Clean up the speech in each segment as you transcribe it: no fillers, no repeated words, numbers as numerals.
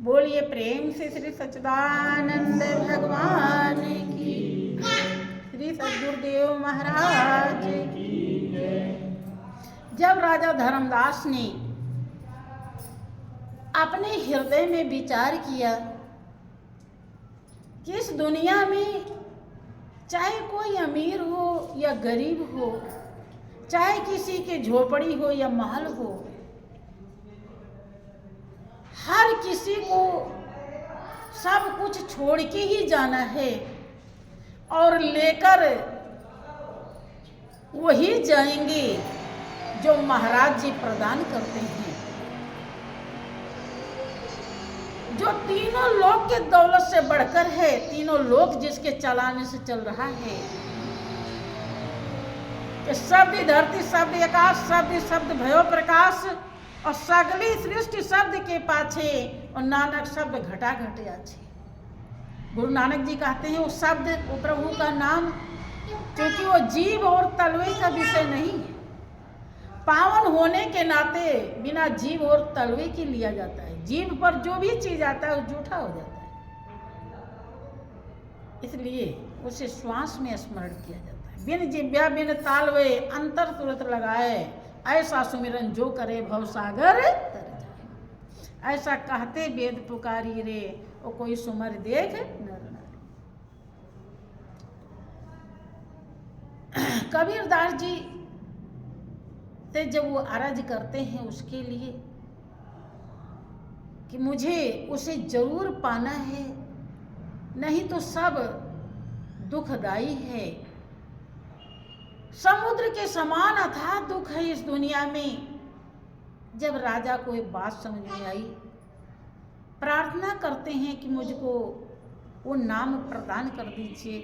बोलिए प्रेम से श्री सच्चिदानंद भगवान की, श्री सद्गुरुदेव महाराज की। जब राजा धर्मदास ने अपने हृदय में विचार किया कि इस दुनिया में चाहे कोई अमीर हो या गरीब हो, चाहे किसी के झोपड़ी हो या महल हो, हर किसी को सब कुछ छोड़ के ही जाना है और लेकर वही जाएंगे जो महाराज जी प्रदान करते हैं। जो तीनों लोक के दौलत से बढ़कर है, तीनों लोक जिसके चलाने से चल रहा है कि शब्द धरती, शब्द आकाश, शब्द शब्द भयो प्रकाश और सगली सृष्टि शब्द के पाछे और नानक शब्द घटा घटे आछे। गुरु नानक जी कहते हैं वो शब्द, वो प्रभु का नाम, क्योंकि वो जीव और तलवे का विषय नहीं है। पावन होने के नाते बिना जीव और तलवे के लिया जाता है। जीव पर जो भी चीज आता है वो झूठा हो जाता है, इसलिए उसे श्वास में स्मरण किया जाता है। बिन जिव्या बिन तालवे अंतर तुरंत लगाए, ऐसा सुमिरन जो करे भव सागर तर जाए। ऐसा कहते वेद पुकारी रे, वो कोई सुमर देख नर नारी। कबीरदास जी से जब वो अर्ज करते हैं उसके लिए कि मुझे उसे जरूर पाना है, नहीं तो सब दुखदाई है। समुद्र के समान अथाह दुख है इस दुनिया में। जब राजा को एक बात समझ में आई, प्रार्थना करते हैं कि मुझको वो नाम प्रदान कर दीजिए।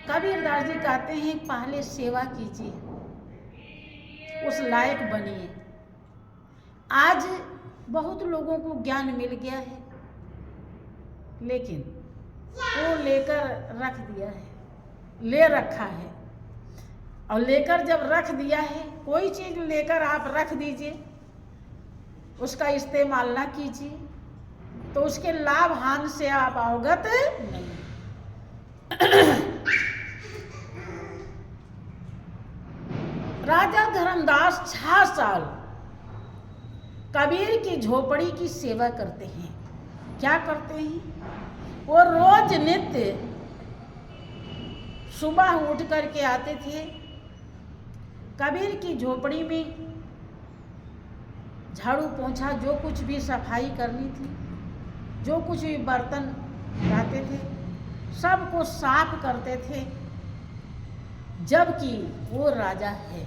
कबीरदास जी कहते हैं पहले सेवा कीजिए, उस लायक बनिए। आज बहुत लोगों को ज्ञान मिल गया है, लेकिन वो लेकर रख दिया है, ले रखा है। और लेकर जब रख दिया है, कोई चीज लेकर आप रख दीजिए, उसका इस्तेमाल ना कीजिए, तो उसके लाभ हानि से आप अवगत नहीं। राजा धर्मदास 6 साल कबीर की झोपड़ी की सेवा करते हैं। क्या करते हैं? वो रोज नित्य सुबह उठ करके आते थे, कबीर की झोपड़ी में झाड़ू पोंछा, जो कुछ भी सफाई करनी थी, जो कुछ भी बर्तन लाते थे, सबको साफ करते थे। जबकि वो राजा है,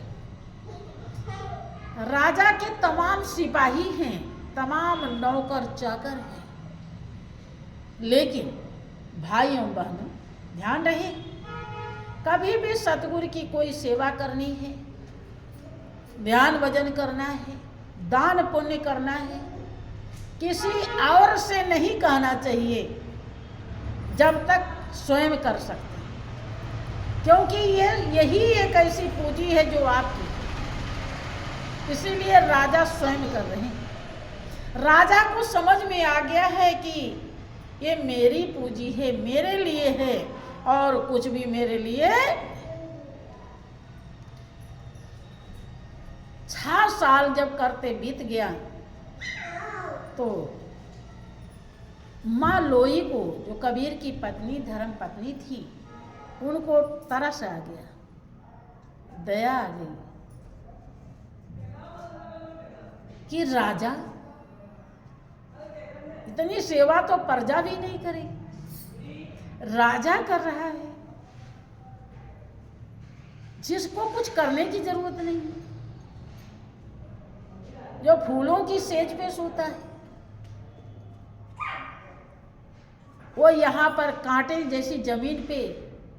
राजा के तमाम सिपाही हैं, तमाम नौकर चाकर हैं, लेकिन भाइयों बहनों ध्यान रहे, कभी भी सतगुरु की कोई सेवा करनी है, ध्यान भजन करना है, दान पुण्य करना है, किसी और से नहीं कहना चाहिए जब तक स्वयं कर सकते हैं, क्योंकि यही एक ऐसी पूंजी है जो आपकी। इसीलिए राजा स्वयं कर रहे हैं। राजा को समझ में आ गया है कि ये मेरी पूंजी है, मेरे लिए है, और कुछ भी मेरे लिए। 6 साल जब करते बीत गया तो माँ लोई को, जो कबीर की पत्नी, धर्म पत्नी थी, उनको तरस आ गया, दया आ गई कि राजा इतनी सेवा तो प्रजा भी नहीं करेगी, राजा कर रहा है जिसको कुछ करने की जरूरत नहीं है, जो फूलों की सेज पे सोता है, वो यहाँ पर कांटे जैसी जमीन पे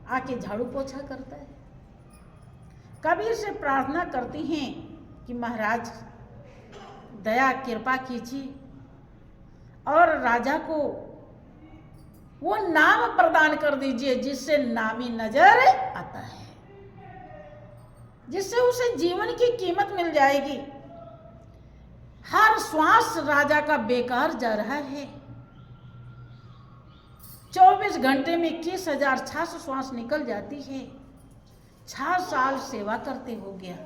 आके झाड़ू पोछा करता है। कबीर से प्रार्थना करती हैं कि महाराज दया कृपा कीजिए और राजा को वो नाम प्रदान कर दीजिए जिससे नामी नजर आता है, जिससे उसे जीवन की कीमत मिल जाएगी। हर श्वास राजा का बेकार जा रहा है। 24 घंटे में 21,600 श्वास निकल जाती है। 6 साल सेवा करते हो गया।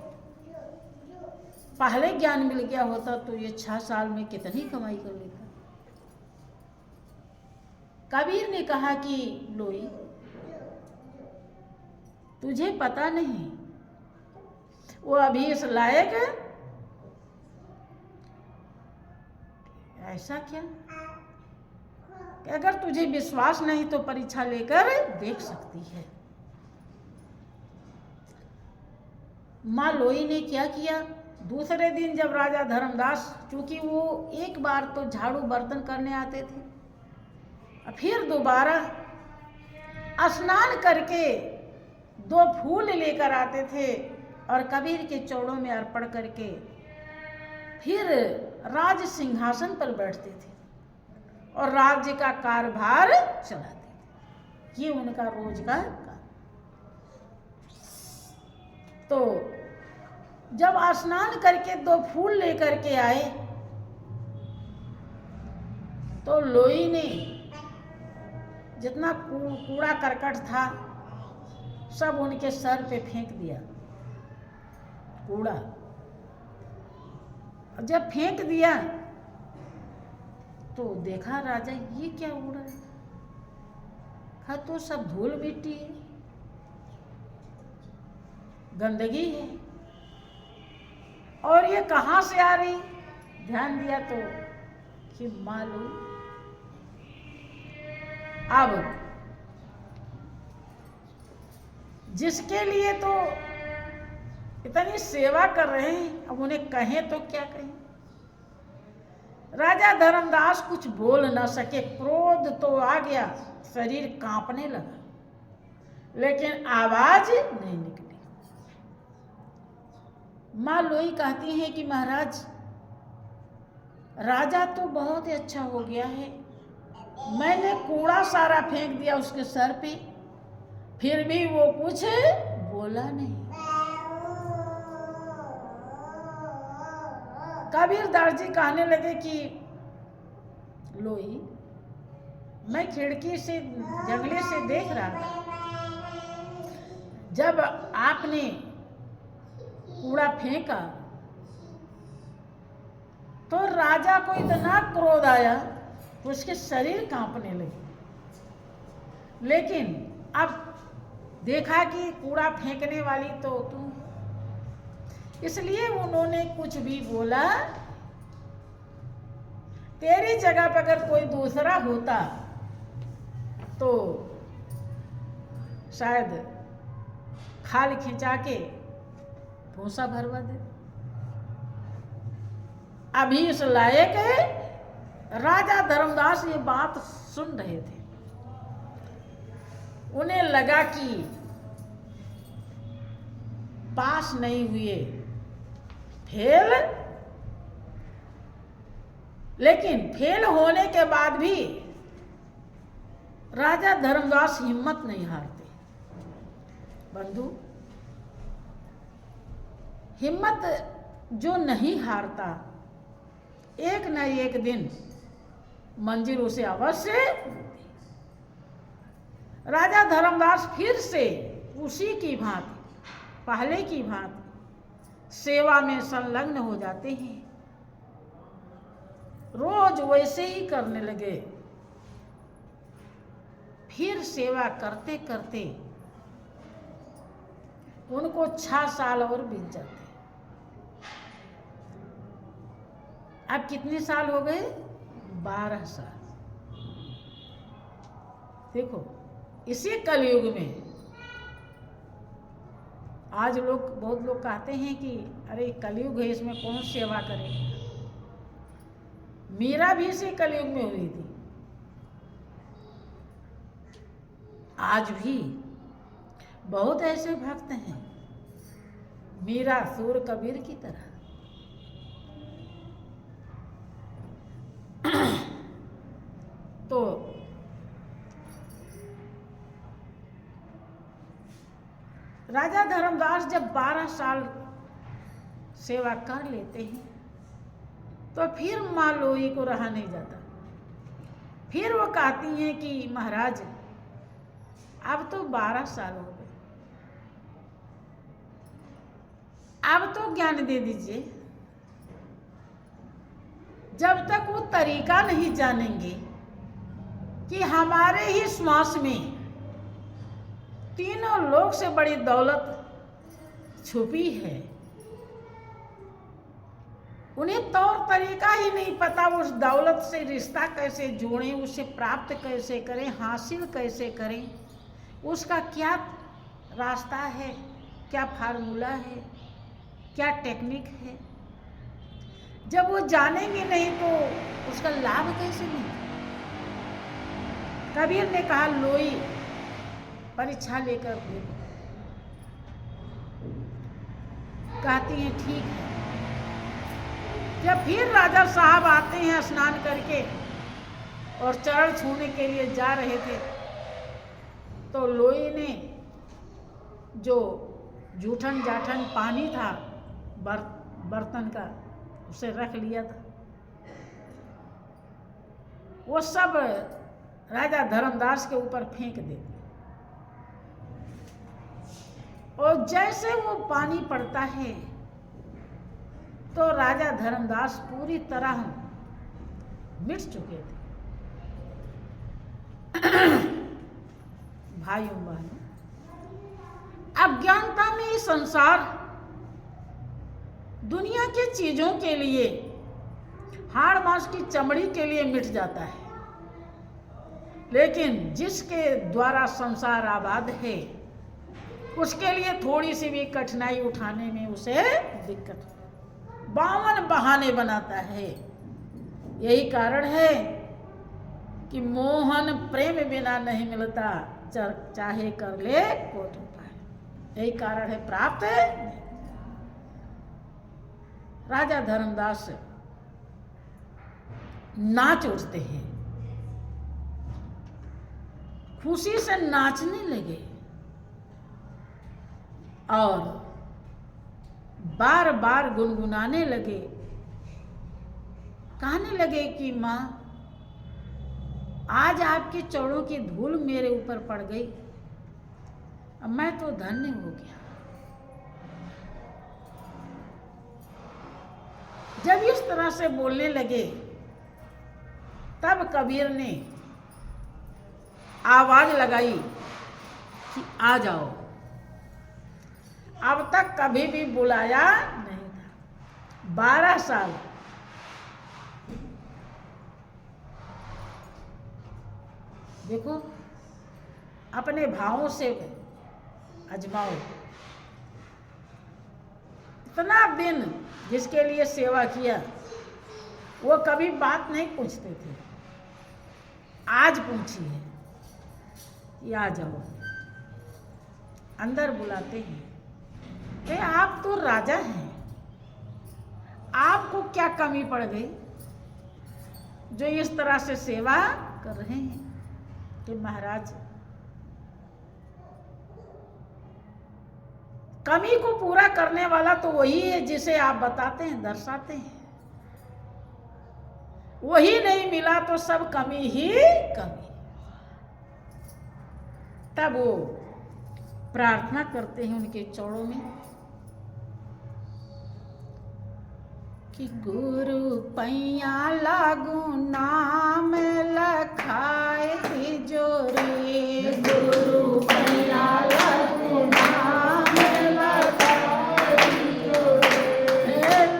पहले ज्ञान मिल गया होता तो ये 6 साल में कितनी कमाई कर लेता। कबीर ने कहा कि लोई, तुझे पता नहीं वो अभी इस लायक है। ऐसा क्या कि अगर तुझे विश्वास नहीं तो परीक्षा लेकर देख सकती है। माँ लोई ने क्या किया, दूसरे दिन जब राजा धर्मदास, चूंकि वो एक बार तो झाड़ू बर्तन करने आते थे, फिर दोबारा स्नान करके 2 फूल लेकर आते थे और कबीर के चौड़ों में अर्पण करके फिर राज सिंहासन पर बैठते थे और राज्य का कारभार चलाते थे। ये उनका रोज का काम। तो जब स्नान करके 2 फूल लेकर के आए तो लोई ने जितना कूड़ा करकट था सब उनके सर पे फेंक दिया कूड़ा। जब फेंक दिया तो देखा राजा ये क्या उड़ रहा है। कहा तो सब धूल मिट्टी है, गंदगी है, और ये कहाँ से आ रही। ध्यान दिया तो कि मालूम। अब जिसके लिए तो इतनी सेवा कर रहे हैं, अब उन्हें कहें तो क्या कहें। राजा धर्मदास कुछ बोल न सके, क्रोध तो आ गया, शरीर कांपने लगा, लेकिन आवाज नहीं निकली। माँ लोई कहती हैं कि महाराज, राजा तो बहुत ही अच्छा हो गया है, मैंने कूड़ा सारा फेंक दिया उसके सर पे, फिर भी वो कुछ बोला नहीं। कबीरदास जी कहने लगे कि लोई, मैं खिड़की से जंगले से देख रहा था, जब आपने कूड़ा फेंका तो राजा को इतना क्रोध आया तो उसके शरीर कांपने लगे। लेकिन अब देखा कि कूड़ा फेंकने वाली तो तुम, इसलिए उन्होंने कुछ भी बोला। तेरी जगह पर अगर कोई दूसरा होता तो शायद खाल खिंचा के भूसा भरवा दे। अभी इस लायक राजा धर्मदास ये बात सुन रहे थे, उन्हें लगा कि पास नहीं हुए, फेल, लेकिन फेल होने के बाद भी राजा धर्मदास हिम्मत नहीं हारते। बंधु, हिम्मत जो नहीं हारता, एक न एक दिन मंजिल उसे अवश्य। राजा धर्मदास फिर से उसी की भांति, पहले की भांति सेवा में संलग्न हो जाते हैं। रोज वैसे ही करने लगे। फिर सेवा करते करते उनको 6 साल और बीत जाते। अब कितने साल हो गए? 12 साल। देखो, इसी कलयुग में आज बहुत लोग कहते हैं कि अरे कलयुग है, इसमें कौन सेवा करे। मीरा भी इसी कलयुग में हुई थी। आज भी बहुत ऐसे भक्त हैं, मीरा सूर कबीर की तरह। तो राजा धर्मदास जब 12 साल सेवा कर लेते हैं तो फिर माँ लोई को रहा नहीं जाता। फिर वो कहती हैं कि महाराज अब तो 12 साल हो गए, अब तो ज्ञान दे दीजिए। जब तक वो तरीका नहीं जानेंगे कि हमारे ही श्वास में तीनों लोक से बड़ी दौलत छुपी है, उन्हें तौर तरीका ही नहीं पता उस दौलत से रिश्ता कैसे जोड़ें, उसे प्राप्त कैसे करें, हासिल कैसे करें, उसका क्या रास्ता है, क्या फार्मूला है, क्या टेक्निक है। जब वो जानेंगे नहीं तो उसका लाभ कैसे मिलेगा। कबीर ने कहा लोई परीक्षा लेकर देखो। कहती हैं ठीक है। जब फिर राजा साहब आते हैं स्नान करके और चरण छूने के लिए जा रहे थे, तो लोई ने जो जूठन जाठन पानी था बर्तन का उसे रख लिया था, वो सब राजा धर्मदास के ऊपर फेंक देते। और जैसे वो पानी पड़ता है तो राजा धर्मदास पूरी तरह मिट चुके थे। भाइयों बहनों, अज्ञानता में ये संसार दुनिया की चीजों के लिए, हाड़ मांस की चमड़ी के लिए मिट जाता है, लेकिन जिसके द्वारा संसार आबाद है उसके लिए थोड़ी सी भी कठिनाई उठाने में उसे दिक्कत, 52 बहाने बनाता है। यही कारण है कि मोहन प्रेम बिना नहीं मिलता, चाहे कर ले कोट उपाय। यही कारण है प्राप्त राजा धर्मदास नाच उठते हैं, खुशी से नाचने लगे और बार बार गुनगुनाने लगे। कहने लगे कि माँ आज आपके चरणों की धूल मेरे ऊपर पड़ गई, अब मैं तो धन्य हो गया। जब इस तरह से बोलने लगे तब कबीर ने आवाज लगाई कि आ जाओ। अब तक कभी भी बुलाया नहीं था, 12 साल। देखो अपने भावों से आजमाओ। इतना दिन जिसके लिए सेवा किया वो कभी बात नहीं पूछते थे, आज पूछी है कि आ जाओ। अंदर बुलाते हैं कि आप तो राजा हैं, आपको क्या कमी पड़ गई जो इस तरह से सेवा कर रहे हैं। कि महाराज कमी को पूरा करने वाला तो वही है जिसे आप बताते हैं, दर्शाते हैं। वही नहीं मिला तो सब कमी ही कमी। तब वो प्रार्थना करते हैं उनके चरणों में कि गुरु पैया लागू नाम लखाए तिजोरी, गुरु पैया लागू नाम लखाए तिजोरी,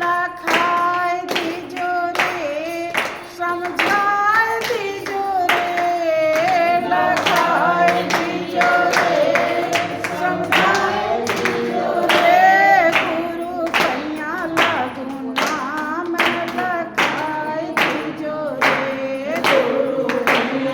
लखाए तिजोरी समझाए तिजोरी, लखाए तिजोरी समझाए तिजोरी, गुरु पैया लागू नाम लखाए तिजोरी, गुरु पैया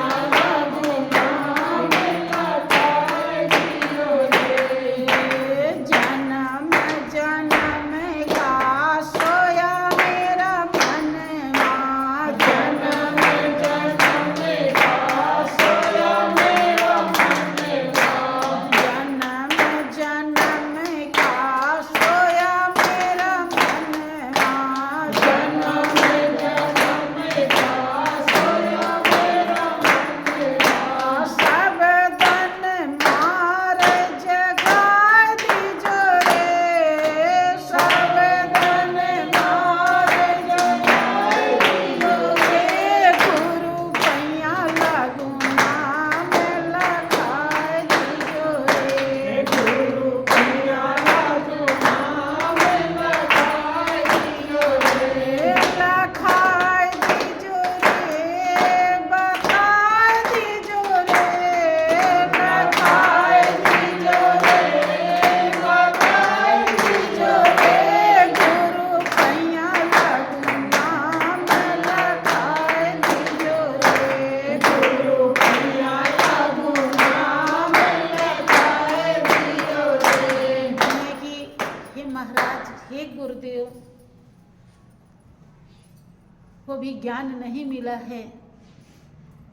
भी ज्ञान नहीं मिला है,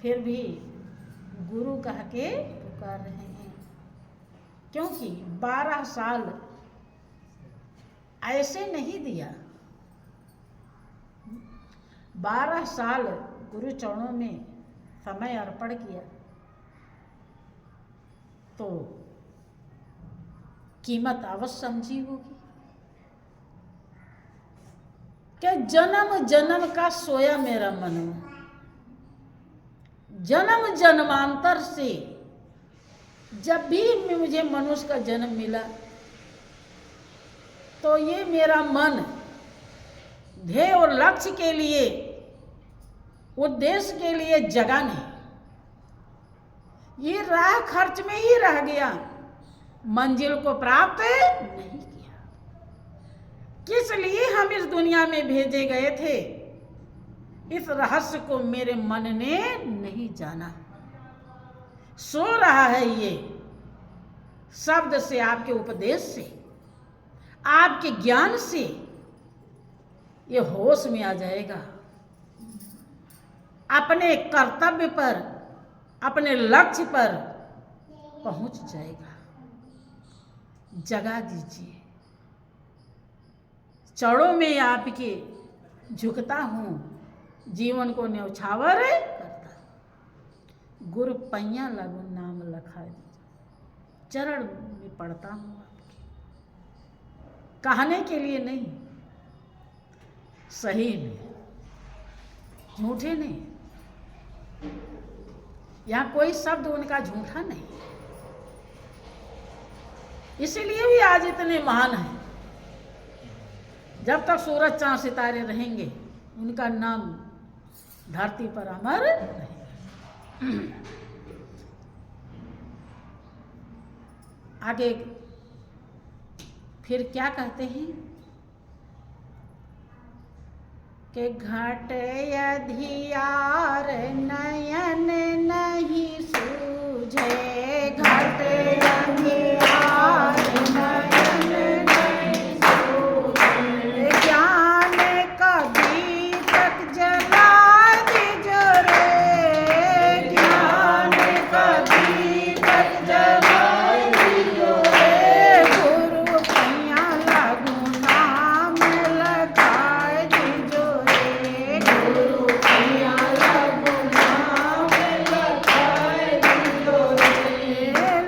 फिर भी गुरु कह के पुकार रहे हैं। क्योंकि 12 साल ऐसे नहीं दिया, 12 साल गुरु चरणों में समय अर्पण किया, तो कीमत अवश्य समझी होगी। क्या जन्म जन्म का सोया मेरा मन, जन्म जन्मांतर से जब भी मुझे मनुष्य का जन्म मिला, तो ये मेरा मन ध्येय और लक्ष्य के लिए, उद्देश्य के लिए जगा नहीं, ये राह खर्च में ही रह गया, मंजिल को प्राप्त नहीं किया। किस लिए हम इस दुनिया में भेजे गए थे, इस रहस्य को मेरे मन ने नहीं जाना। सो रहा है ये शब्द से, आपके उपदेश से, आपके ज्ञान से ये होश में आ जाएगा, अपने कर्तव्य पर, अपने लक्ष्य पर पहुंच जाएगा। जगा दीजिए, चरणों में आपके झुकता हूं, जीवन को न्यौछावर करता। गुरु पैया लगू नाम लखा दीजिए, चरण में पढ़ता हूं आपके, कहने के लिए नहीं, सही में, झूठे नहीं। यहाँ कोई शब्द उनका झूठा नहीं, इसीलिए भी आज इतने महान हैं। जब तक सूरज चांद सितारे रहेंगे, उनका नाम धरती पर अमर रहेगा। आगे फिर क्या कहते हैं कि घट अधियार नयन नहीं सूझे, घट अधियार नयन नहीं सूझे, ज्ञान का दीपक जला दीजो रे, ज्ञान का दीपक जला दीजो रे, गुरु पैया लागू नाम लगाए दीजो रे, गुरु पैया लागू नाम लगाए दीजो रे,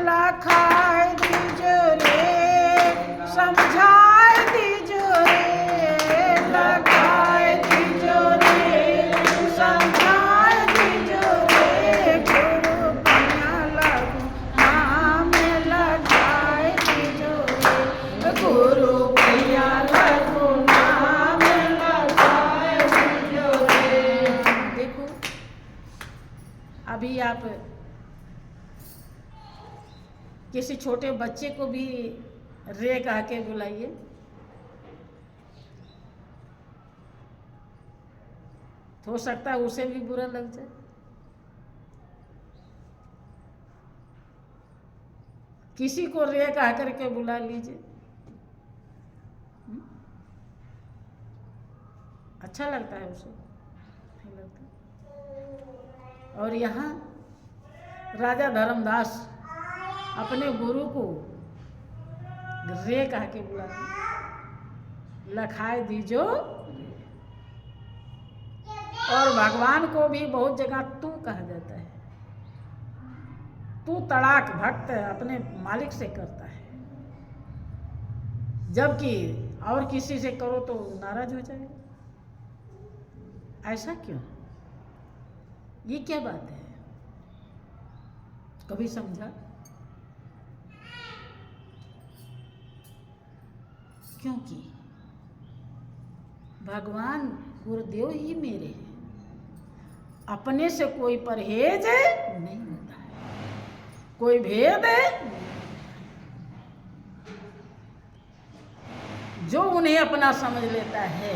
लखाए दीजो रे, समझाए दीजो रे, लगाए दीजो रे, समझाए दीजो रे, गुरु पैया लागू नाम लगाए दीजो रे, गुरु पैया लागू नाम लगाए दीजो रे। देखो, अभी आप किसी छोटे बच्चे को भी रे कह के बुलाइए, हो सकता है उसे भी बुरा लग जाए। किसी को रे कह करके बुला लीजिए, अच्छा लगता है उसे, नहीं लगता। और यहाँ राजा धर्मदास अपने गुरु को रे कह के बुला, लखाए दीजो। और भगवान को भी बहुत जगह तू कहा जाता है, तू तड़ाक भक्त अपने मालिक से करता है, जबकि और किसी से करो तो नाराज हो जाएगा। ऐसा क्यों, ये क्या बात है, कभी समझा? क्योंकि भगवान गुरुदेव ही मेरे हैं, अपने से कोई परहेज नहीं होता है, कोई भेद नहीं। जो उन्हें अपना समझ लेता है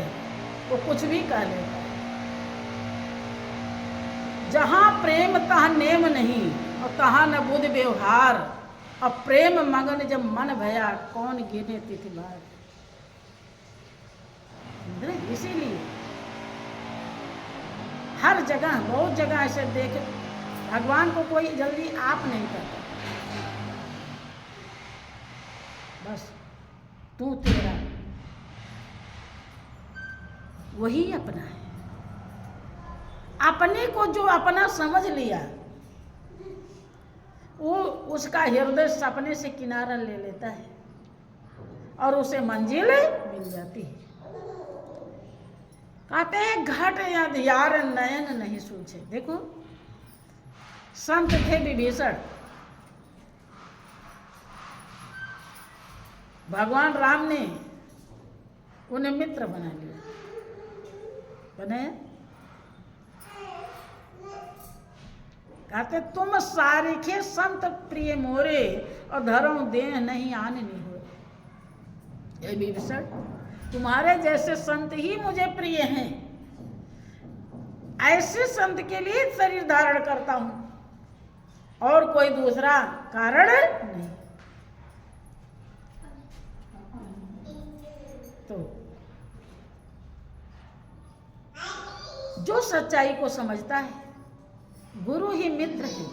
वो कुछ भी कह लेता है। जहाँ प्रेम तहाँ नेम नहीं, और तहाँ न बुध व्यवहार, और प्रेम मगन जब मन भया, कौन गिने तिथि बार। इसीलिए हर जगह, बहुत जगह ऐसे देखे, भगवान को कोई जल्दी आप नहीं करता, बस तू तेरा वही अपना है। अपने को जो अपना समझ लिया वो उसका हृदय सपने से किनारा ले लेता है और उसे मंजिल मिल जाती है। कहते हैं घट अंधियार नयन नहीं सूझे। देखो संत थे विभीषण, भगवान राम ने उन्हें मित्र बना लिया, बने कहते तुम सारिखे संत प्रिय मोरे और धर्म देह नहीं आने नहीं हो। ये विभीषण, तुम्हारे जैसे संत ही मुझे प्रिय हैं, ऐसे संत के लिए शरीर धारण करता हूं और कोई दूसरा कारण नहीं। तो जो सच्चाई को समझता है, गुरु ही मित्र है,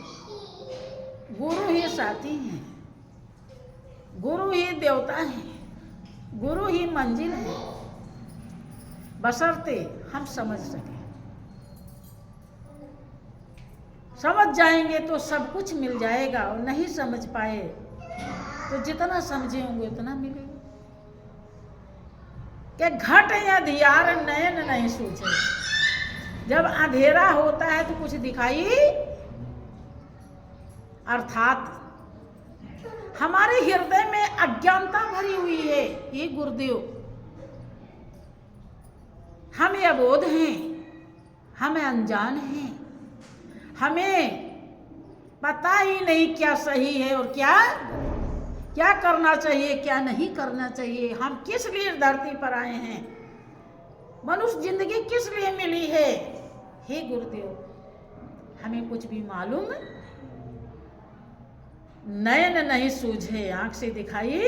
गुरु ही साथी है, गुरु ही देवता है, गुरु ही मंजिल है, बशर्ते हम समझ सकें। समझ जाएंगे तो सब कुछ मिल जाएगा, और नहीं समझ पाए तो जितना समझे होंगे उतना मिलेगा। कि घट या अंधियार नयन नहीं सूझे। जब अंधेरा होता है तो कुछ दिखाई, अर्थात हमारे हृदय में अज्ञानता भरी हुई है। ये गुरुदेव, हम अबोध हैं, हम अनजान हैं, हमें पता ही नहीं क्या सही है और क्या करना चाहिए, क्या नहीं करना चाहिए। हम किस लिए धरती पर आए हैं, मनुष्य जिंदगी किस लिए मिली है। हे गुरुदेव, हमें कुछ भी मालूम, नयन नहीं सूझे, आंख से दिखाई,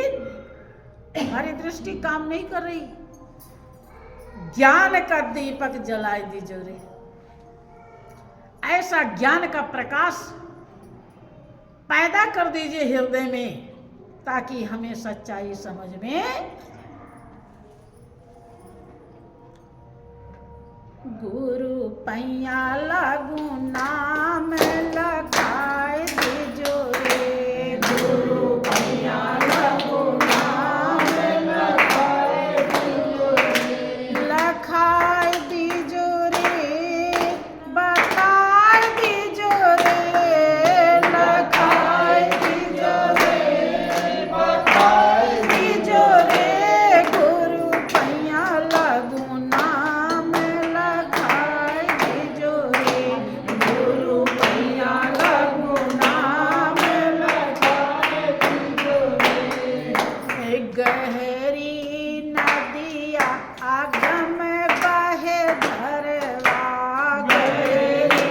हमारी दृष्टि काम नहीं कर रही। ज्ञान का दीपक जलाए दीजो रे। ऐसा ज्ञान का प्रकाश पैदा कर दीजिए हृदय में, ताकि हमें सच्चाई समझ में। गुरु पैया लागू नाम लगाए दीजो रे, गुरु पैया लागू नाम लगाए दीजो रे, लखाए दीजो रे, बताए दीजो रे, लखाए दीजो रे, बताए दीजो रे, गुरु पैया लागू नाम लगाए दीजो रे, गुरु पैया लागू नाम लगाए दीजो रे। गहरी नदिया आगम बहे धरवा, गहरी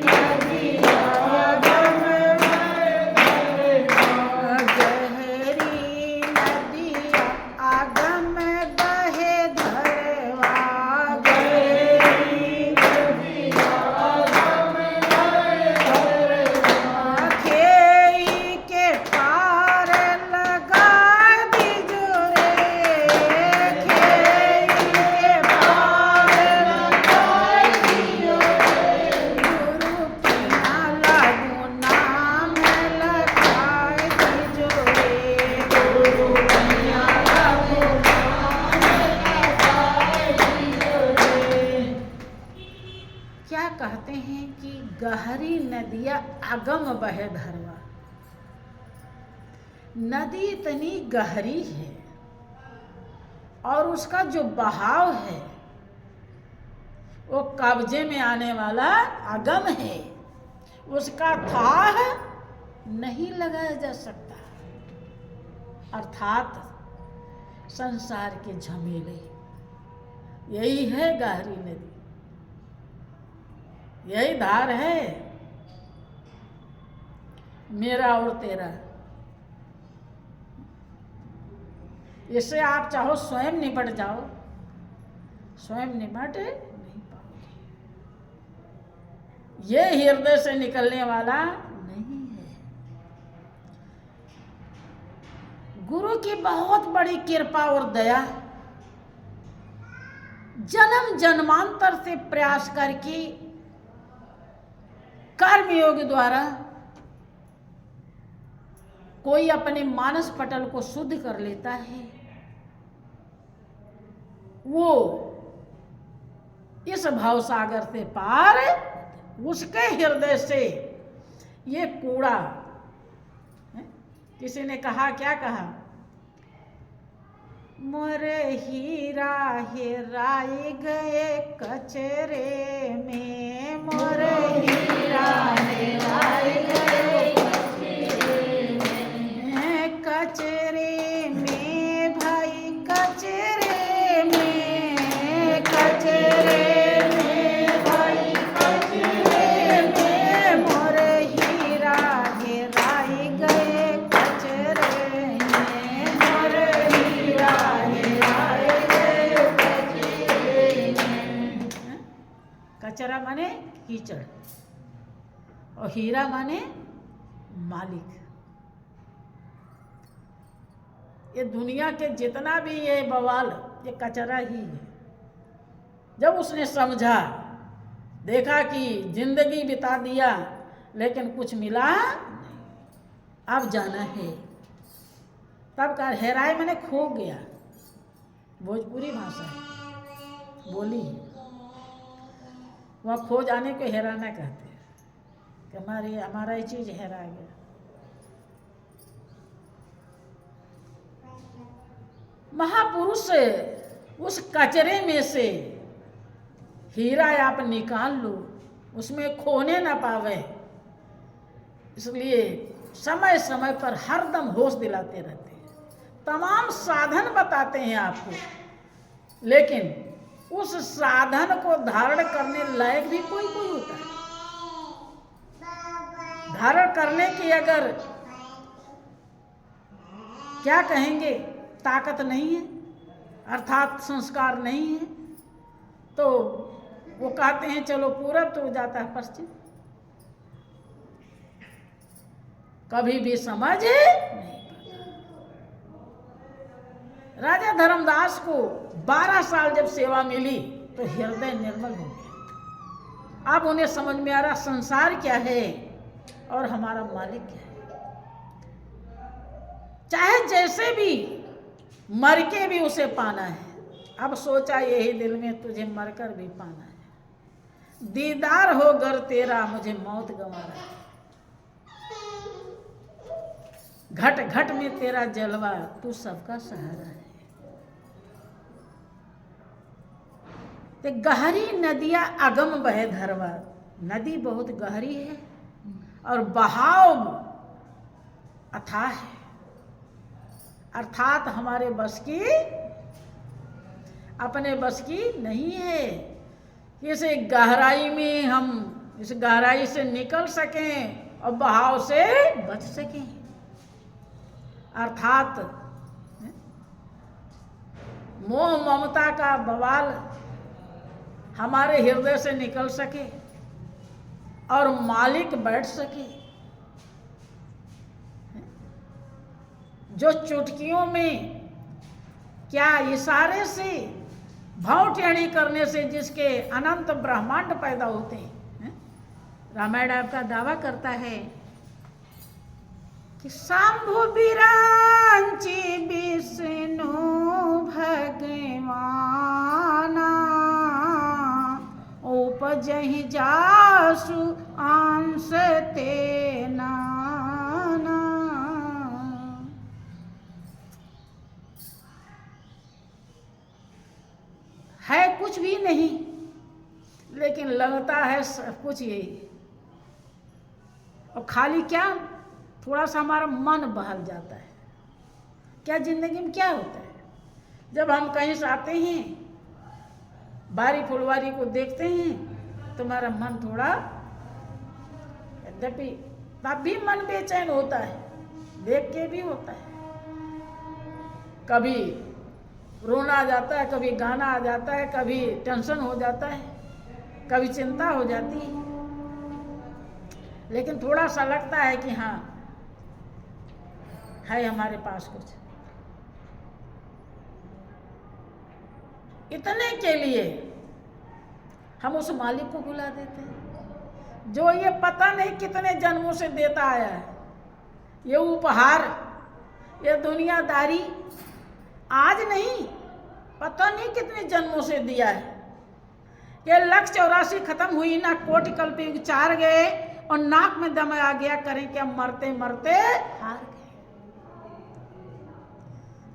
नदिया आगम बहे धरवा, गहरी नदिया आगम बहे धरवा, गहरी नदिया आगम बहे धरवा, खेई के पार लगाए दीजो रे, खेई के पार लगाए दीजो रे, गुरु पैया लागू नाम लगाए दीजो रे, गुरु पैया लागू नाम लगाए दीजो रे। क्या कहते हैं कि गहरी नदियाँ अगम बहे धरवा। नदी इतनी गहरी है और उसका जो बहाव है वो कब्जे में आने वाला अगम है, उसका थाह नहीं लगाया जा सकता। अर्थात संसार के झमेले, यही है गहरी नदी, यही धार है मेरा और तेरा। इससे आप चाहो स्वयं निपट जाओ, स्वयं निपट नहीं पाओगे। ये हृदय से निकलने वाला नहीं है। गुरु की बहुत बड़ी कृपा और दया, जन्म जन्मांतर से प्रयास करके कर्मयोग द्वारा कोई अपने मानस पटल को शुद्ध कर लेता है, वो इस भाव सागर से पार, उसके हृदय से ये कूड़ा, किसी ने कहा, क्या कहा, मोरे हीरा हेराए गए कचरे में, मोरे हीरा हेराए गए कचरे में भाई, कचरे में, कचरे में भाई, कचरे में मोरे हीरा हेराए गए कचरे में, मोरे हीरा हेराए गए कचरे में। कचरा माने कीचड़ और हीरा माने मालिक। ये दुनिया के जितना भी ये बवाल, ये कचरा ही है। जब उसने समझा, देखा कि जिंदगी बिता दिया लेकिन कुछ मिला नहीं, अब जाना है, तब का हेराए मैंने खो गया, भोजपुरी भाषा है, बोली है। वह खो जाने को हेराना कहते हैं कि हमारा ये चीज हेरा गया। महापुरुष उस कचरे में से हीरा आप निकाल लो, उसमें खोने ना पावे, इसलिए समय समय पर हरदम होश दिलाते रहते हैं, तमाम साधन बताते हैं आपको, लेकिन उस साधन को धारण करने लायक भी कोई कोई होता है। धारण करने की अगर क्या कहेंगे ताकत नहीं है, अर्थात संस्कार नहीं है, तो वो कहते हैं चलो पूरब, तो जाता है पश्चिम, कभी भी समझ नहीं पाता। राजा धर्मदास को 12 साल जब सेवा मिली तो हृदय निर्मल हो गया। अब उन्हें समझ में आ रहा संसार क्या है और हमारा मालिक क्या है। चाहे जैसे भी मर के भी उसे पाना है। अब सोचा यही दिल में तुझे मरकर भी पाना है, दीदार हो गर तेरा मुझे मौत गंवाना है, घट घट में तेरा जलवा तू सबका सहारा है। ते गहरी नदियां अगम बहे धरवा, नदी बहुत गहरी है और बहाव अथाह है, अर्थात हमारे बस की, अपने बस की नहीं है। इस गहराई में हम इस गहराई से निकल सकें और बहाव से बच सकें, अर्थात मोह ममता का बवाल हमारे हृदय से निकल सके और मालिक बैठ सके। जो चुटकियों में क्या इशारे से भाव टेढ़ी करने से जिसके अनंत ब्रह्मांड पैदा होते हैं। रामायण आपका दावा करता है कि शंभु बिरांची विष्णु भगवाना, उपजहि जासु अंश तेना। है कुछ भी नहीं, लेकिन लगता है सब कुछ यही। और खाली क्या, थोड़ा सा हमारा मन बहल जाता है। क्या जिंदगी में क्या होता है, जब हम कहीं से आते हैं, बारी फुलवारी को देखते हैं, तुम्हारा मन थोड़ा, यद्यपि तब भी मन बेचैन होता है, देख के भी होता है। कभी रोना आ जाता है, कभी गाना आ जाता है, कभी टेंशन हो जाता है, कभी चिंता हो जाती है। लेकिन थोड़ा सा लगता है कि हाँ है हमारे पास कुछ। इतने के लिए हम उस मालिक को भुला देते हैं जो ये पता नहीं कितने जन्मों से देता आया है। ये उपहार, ये दुनियादारी आज नहीं, पता नहीं कितने जन्मों से दिया है। ये 1,84 खत्म हुई ना, कोटि कल्पयुग 4 गए और नाक में दम आ गया, करें क्या, मरते मरते हार गए।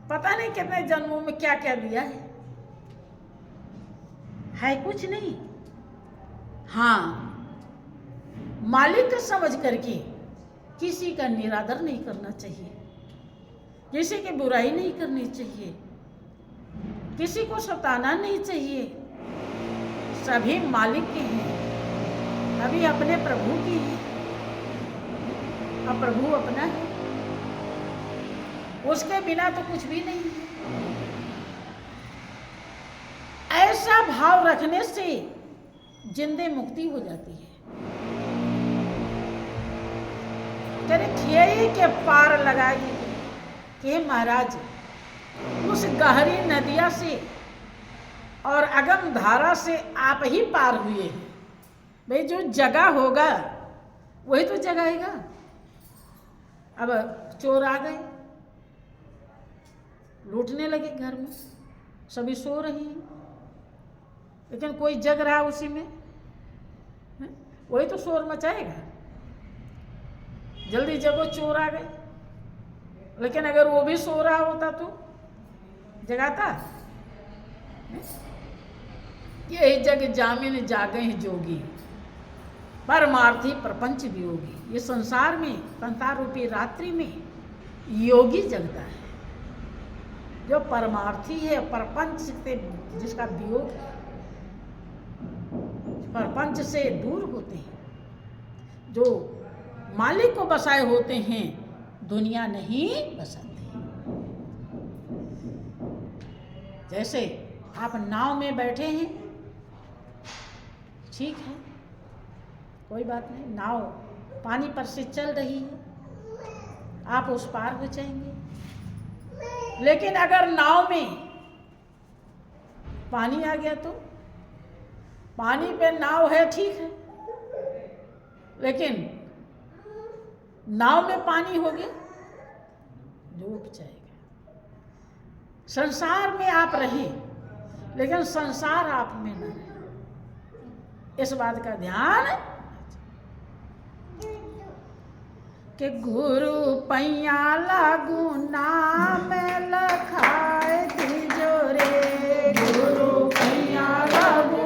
पता नहीं कितने जन्मों में क्या क्या दिया है कुछ नहीं। हाँ, मालिक समझ करके किसी का निरादर नहीं करना चाहिए, किसी की बुराई नहीं करनी चाहिए, किसी को सताना नहीं चाहिए। सभी मालिक के हैं, सभी अपने प्रभु की हैं, अब प्रभु अपना है, उसके बिना तो कुछ भी नहीं है। ऐसा भाव रखने से जिंदे मुक्ति हो जाती है। तेरे खियाई के पार लगाई कि महाराज उस गहरी नदिया से और अगम धारा से आप ही पार हुए हैं। भाई जो जगह होगा वही तो जगाएगा। अब चोर आ गए, लूटने लगे, घर में सभी सो रहे हैं, लेकिन कोई जग रहा उसी में, वही तो शोर मचाएगा। जल्दी जगो, चोर आ गए। लेकिन अगर वो भी सो रहा होता तो जगाता। यही जग जामिन जागे जोगी, परमार्थी प्रपंच वियोगी। ये संसार में, संसार रूपी रात्रि में योगी जगता है, जो परमार्थी है, प्रपंच से जिसका वियोग है, प्रपंच से दूर होते हैं, जो मालिक को बसाए होते हैं, दुनिया नहीं बसाते। जैसे आप नाव में बैठे हैं, ठीक है, कोई बात नहीं, नाव पानी पर से चल रही है, आप उस पार हो जाएंगे। लेकिन अगर नाव में पानी आ गया तो पानी पे नाव है, ठीक है, लेकिन नाव में पानी हो गया, डूब जाएगा। संसार में आप रहें, लेकिन संसार आप में न रहे, इस बात का ध्यान। कि गुरु पैया लागू नाम लखाए दीजो रे, गुरु पैया लागू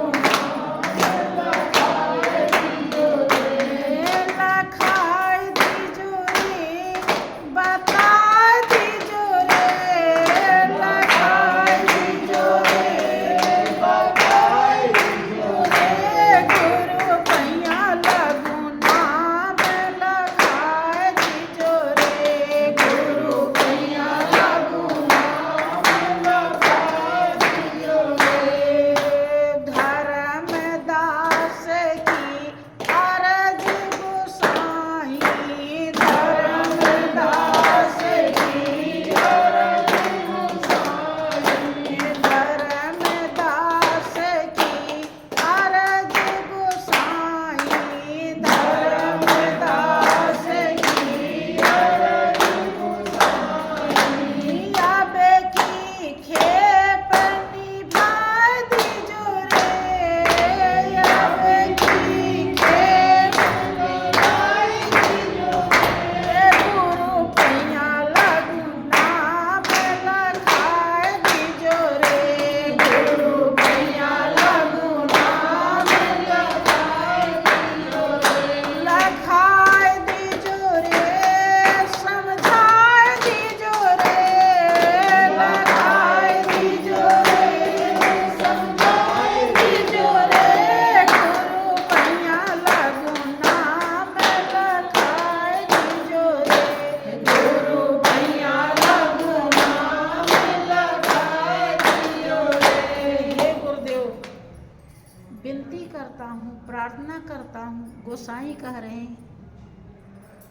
विनती करता हूँ, प्रार्थना करता हूँ। गोसाई कह रहे हैं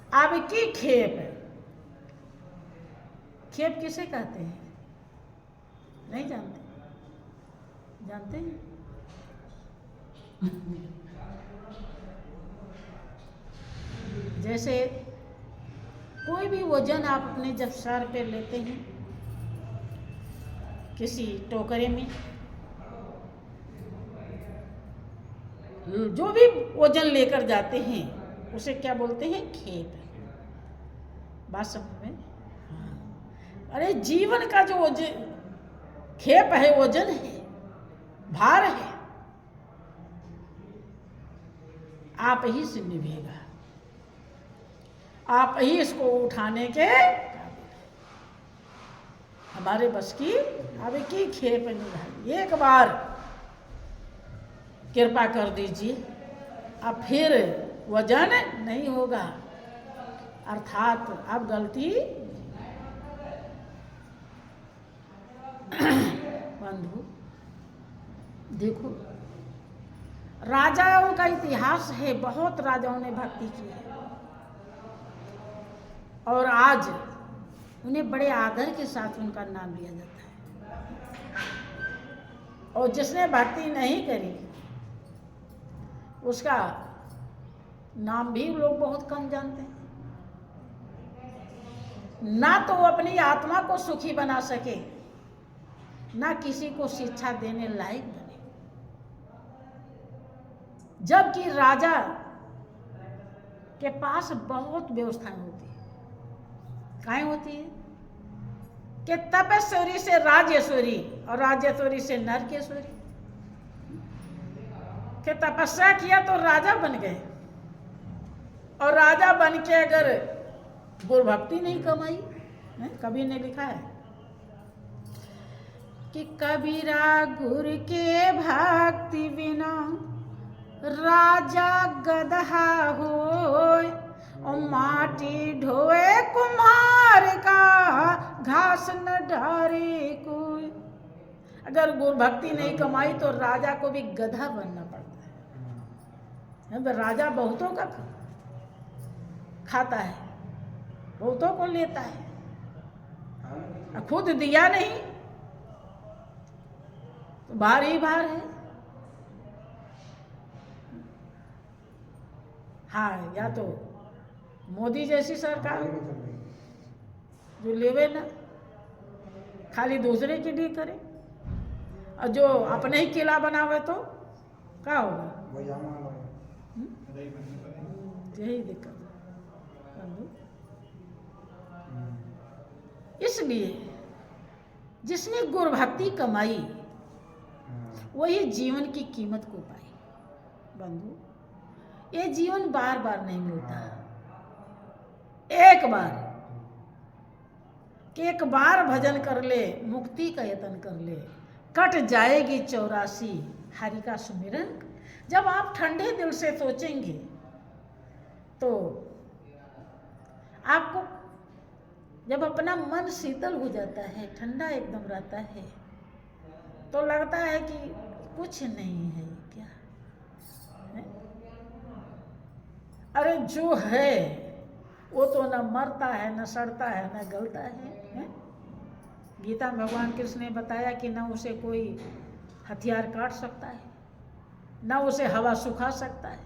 आपकी खेप। खेप किसे कहते हैं? नहीं जानते? जानते हैं? जैसे कोई भी वजन आप अपने जब सर पे लेते हैं किसी टोकरे में, जो भी वजन लेकर जाते हैं उसे क्या बोलते हैं? खेप। बात समझ में? हाँ। अरे जीवन का जो वजन खेप है, वजन है, भार है, आप ही से निभेगा, आप ही इसको उठाने के हमारे बस की अब की खेप नहीं। एक बार कृपा कर दीजिए, अब फिर वजन नहीं होगा, अर्थात अब गलती। बंधु देखो, राजाओं का इतिहास है, बहुत राजाओं ने भक्ति की है और आज उन्हें बड़े आदर के साथ उनका नाम लिया जाता है। और जिसने भक्ति नहीं करी उसका नाम भी लोग बहुत कम जानते हैं। ना तो वो अपनी आत्मा को सुखी बना सके, ना किसी को शिक्षा देने लायक बने। जबकि राजा के पास बहुत व्यवस्थाएं होती है। काहे होती है? कि तपेश्वरी से राजेश्वरी और राजेश्वरी से नरकेश्वरी। कि तपस्या किया तो राजा बन गए, और राजा बन के अगर गुरु भक्ति नहीं कमाई, कबीर ने लिखा है कि कबीरा गुरु के भक्ति बिना राजा गदहा होय, और माटी ढोए कुम्हार का घास न ढारे कोई। अगर गुरु भक्ति नहीं कमाई तो राजा को भी गधा बनना पड़ता है। राजा बहुतों का खाता है, बहुतों को लेता है, खुद दिया नहीं तो भार ही भार है। हाँ, या तो मोदी जैसी सरकार जो लेवे ना, खाली दूसरे की डी करे, और जो अपने ही किला बनावे तो क्या होगा? यही दिक्कत है। इसलिए जिसने गुरु भक्ति कमाई वही जीवन की कीमत को पाई। बंधु, ये जीवन बार बार नहीं मिलता। एक बार भजन कर ले, मुक्ति का यत्न कर ले, कट जाएगी 84 हरि का सुमिरन। जब आप ठंडे दिल से सोचेंगे तो आपको, जब अपना मन शीतल हो जाता है, ठंडा एकदम रहता है, तो लगता है कि कुछ नहीं है क्या है? अरे जो है वो तो न मरता है, न सड़ता है, न गलता है? गीता में भगवान कृष्ण ने बताया कि न उसे कोई हथियार काट सकता है, न उसे हवा सुखा सकता है,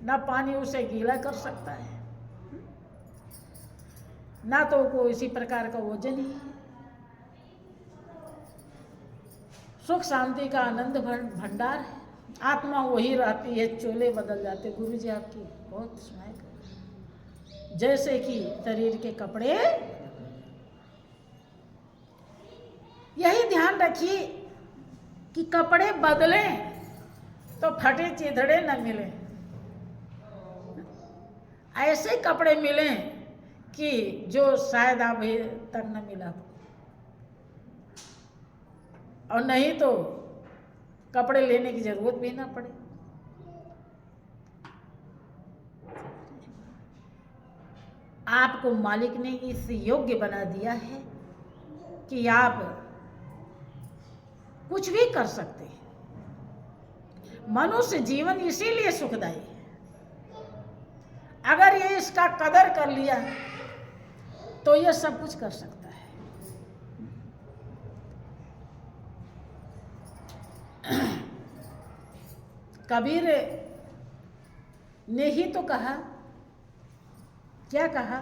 न पानी उसे गीला कर सकता है, ना तो कोई इसी प्रकार का वजन ही है। सुख शांति का आनंद भंडार है, आत्मा वही रहती है, चोले बदल जाते। गुरु जी आपकी बहुत सुनाई कर, जैसे कि शरीर के कपड़े। यही ध्यान रखिए कि कपड़े बदलें तो फटे चिथड़े न मिले, ऐसे कपड़े मिलें कि जो शायद अभी तक न मिला, और नहीं तो कपड़े लेने की जरूरत भी ना पड़े। आपको मालिक ने इस योग्य बना दिया है कि आप कुछ भी कर सकते हैं। मनुष्य जीवन इसीलिए सुखदायी है। अगर ये इसका कदर कर लिया तो ये सब कुछ कर सकता है। कबीर ने ही तो कहा, क्या कहा?